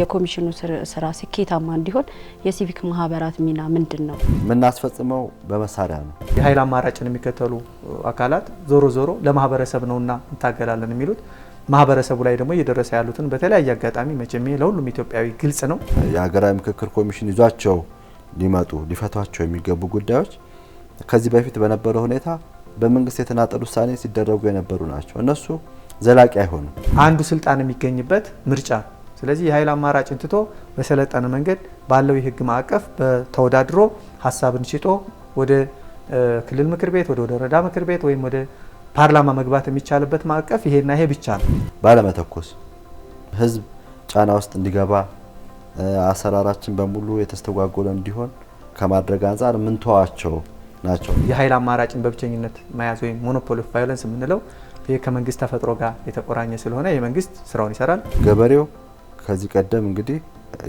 የኮሚሽኑ ስራ ስኬታማ እንዲሆን የሲቪክ ማህበራት ሚና ምንድነው? ምናስፈጽመው በመሳሪያ ነው። የኃይል አማራጭን የሚከተሉ አካላት ዞሮ ለማህበረሰብ ነውና እንታገላለን የሚሉት ማህበረሰቡ ላይ ደግሞ እየደረሰ ያሉትን በተለያየ አጋጣሚ መቼም ለሁሉም ኢትዮጵያዊ ግልጽ ነው። የሀገራዊ ምክክር ኮሚሽን ይዟቸው ሊፈቷቸው የሚገቡ ጉዳዮች ከዚህ በፊት በነበረው ሁኔታ በመንግስት የተናጠሉ ውሳኔ ሲደረጉ የነበሩ ናቸው። እነሱ ዘላቂ አይሆኑም። አንዱ ስልጣን የሚገኝበት ምርጫ። ስለዚህ የኃይል አማራጭን ትቶ በሰለጠነ መንገድ ባለው የህግ ማዕቀፍ በተወዳድሮ ሀሳብን ሽጦ ወደ ክልል ምክር ቤት ወደ ወረዳ ምክር ቤት ወይም ወደ ፓርላማ መግባት የሚቻልበት ማዕቀፍ ይሄና ይሄ ብቻ ነው። ባለመተኮስ ህዝብ ጫና ውስጥ እንዲገባ አሰራራችን በሙሉ የተስተጓጎለ እንዲሆን ከማድረግ አንፃር ምን ተዋቸው ናቸው። የኃይል አማራጭን በብቸኝነት መያዝ ወይም ሞኖፖሊ ኦፍ ቫዮለንስ የምንለው ይሄ ከመንግስት ተፈጥሮ ጋር የተቆራኘ ስለሆነ የመንግስት ስራውን ይሰራል። ገበሬው ከዚህ ቀደም እንግዲህ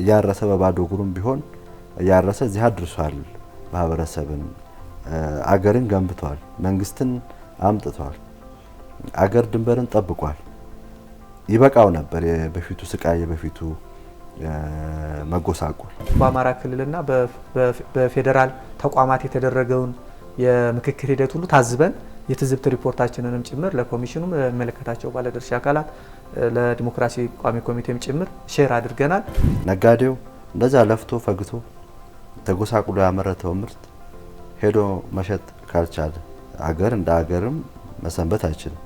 ያረሰ በባዶ እግሩም ቢሆን ያረሰ እዚህ አድርሷል። ማህበረሰብን አገርን ገንብቷል። መንግስትን አምጥቷል። አገር ድንበርን ጠብቋል። ይበቃው ነበር የበፊቱ ስቃይ የበፊቱ መጎሳቆል። በአማራ ክልልና በፌደራል ተቋማት የተደረገውን የምክክር ሂደት ሁሉ ታዝበን የትዝብት ሪፖርታችንንም ጭምር ለኮሚሽኑም ለሚመለከታቸው ባለድርሻ አካላት ለዲሞክራሲ ቋሚ ኮሚቴም ጭምር ሼር አድርገናል። ነጋዴው እንደዛ ለፍቶ ፈግቶ ተጎሳቁሎ ያመረተው ምርት ሄዶ መሸጥ ካልቻለ አገር እንደ አገርም መሰንበት አይችልም።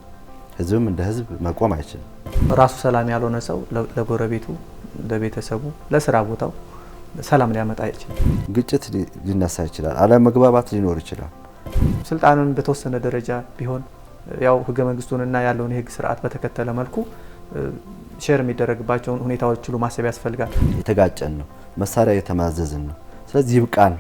ህዝብም እንደ ህዝብ መቆም አይችልም። ራሱ ሰላም ያልሆነ ሰው ለጎረቤቱ፣ ለቤተሰቡ፣ ለስራ ቦታው ሰላም ሊያመጣ አይችልም። ግጭት ሊነሳ ይችላል። አለመግባባት ሊኖር ይችላል። ስልጣንን በተወሰነ ደረጃ ቢሆን ያው ህገ መንግስቱንና ያለውን የህግ ስርዓት በተከተለ መልኩ ሼር የሚደረግባቸውን ሁኔታዎች ሁሉ ማሰብ ያስፈልጋል። የተጋጨን ነው፣ መሳሪያ የተማዘዝን ነው። ስለዚህ ይብቃን።